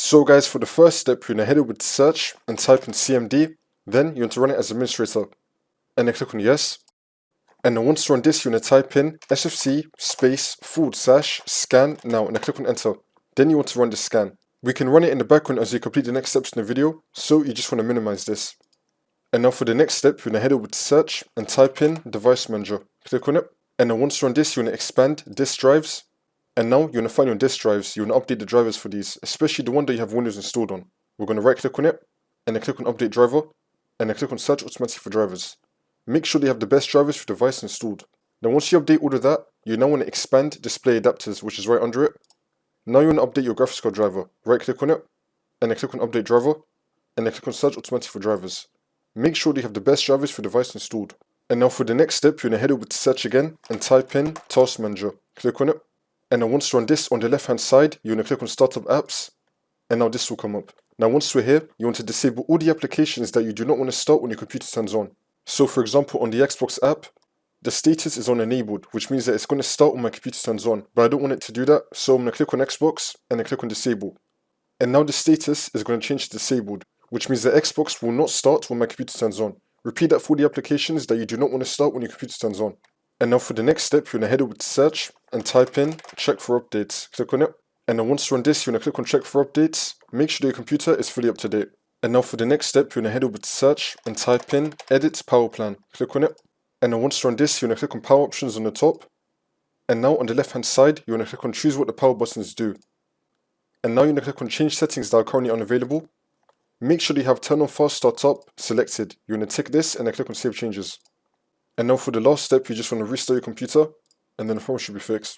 So guys, for the first step, you're going to head over to search and type in CMD, then you want to run it as administrator, and then click on yes. And then once you run this, you're going to type in sfc /scan now, and then click on enter. Then you want to run the scan. We can run it in the background as you complete the next steps in the video, so you just want to minimize this. And now for the next step, you're going to head over to search and type in device manager. Click on it, and then once you run this, you're going to expand disk drives. And now you're going to find your disk drives. You want to update the drivers for these, especially the one that you have Windows installed on. We're going to right click on it, and then click on update driver, and then click on search automatically for drivers. Make sure they have the best drivers for the device installed. Now once you update all of that, you now want to expand display adapters, which is right under it. Now you want to update your graphics card driver. Right click on it, and then click on update driver, and then click on search automatically for drivers. Make sure they have the best drivers for the device installed. And now for the next step, you're going to head over to search again and type in task manager. Click on it. And then once you run this on the left hand side, you're going to click on startup apps, and now this will come up. Now once we're here, you want to disable all the applications that you do not want to start when your computer turns on. So for example, on the Xbox app, the status is on enabled, which means that it's going to start when my computer turns on, but I don't want it to do that, so I'm going to click on Xbox and then click on disable. And now the status is going to change to disabled, which means that Xbox will not start when my computer turns on. Repeat that for the applications that you do not want to start when your computer turns on. And now for the next step, you're going to head over to search and type in check for updates. Click on it. And then once you run this, you're going to click on check for updates. Make sure that your computer is fully up to date. And now for the next step, you're going to head over to search and type in edit power plan. Click on it. And then once you run this, you're going to click on power options on the top. And now on the left hand side, you're going to click on choose what the power buttons do. And now you're going to click on change settings that are currently unavailable. Make sure that you have turn on fast startup selected. You're going to tick this and then click on save changes. And now for the last step, you just want to restart your computer, and then the problem should be fixed.